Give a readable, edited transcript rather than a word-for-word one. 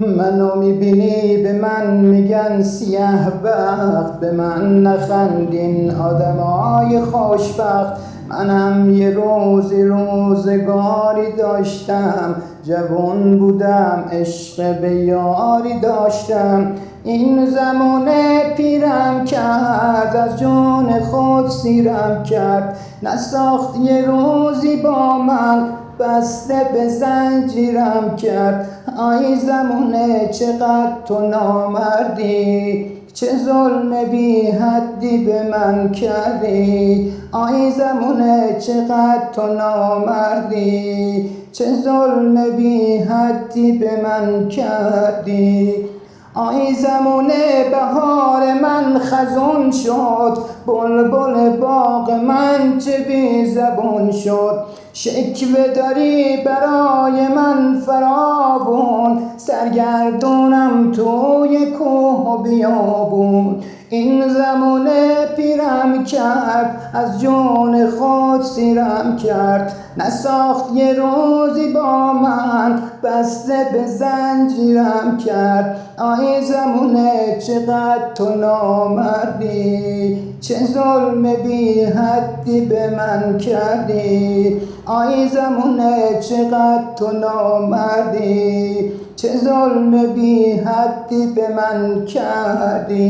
منو میبینی به من میگن سیاه بخت، به من نخندین آدمای خوشبخت. منم یه روزگاری داشتم، جوان بودم عشق به یاری داشتم. این زمانه پیرم کرد، از جان خود سیرم کرد. نساخت یه روزی با من، بسته به زنجیرم کرد. آی زمانه چقدر تو نامردی، چه ظلم بی حدی به من کردی. آی زمانه چقدر تو نامردی، چه ظلم بی حدی به من کردی. آی زمانه بهار من خزان شد، بلبل باغ من چه بی زبان شد. شکوه داری برای من فراوان، سرگردونم توی کوه و بیابون. این زمانه پیرم کرد، از جان خود سیرم کرد. نساخت یه روزی با من، بسته به زنجیرم کرد. آی زمانه چقدر تو نامردی، چه ظلم بی حدی به من کردی. آی زمانه چقدر تو نامردی، چه ظلم بی حدی به من کردی.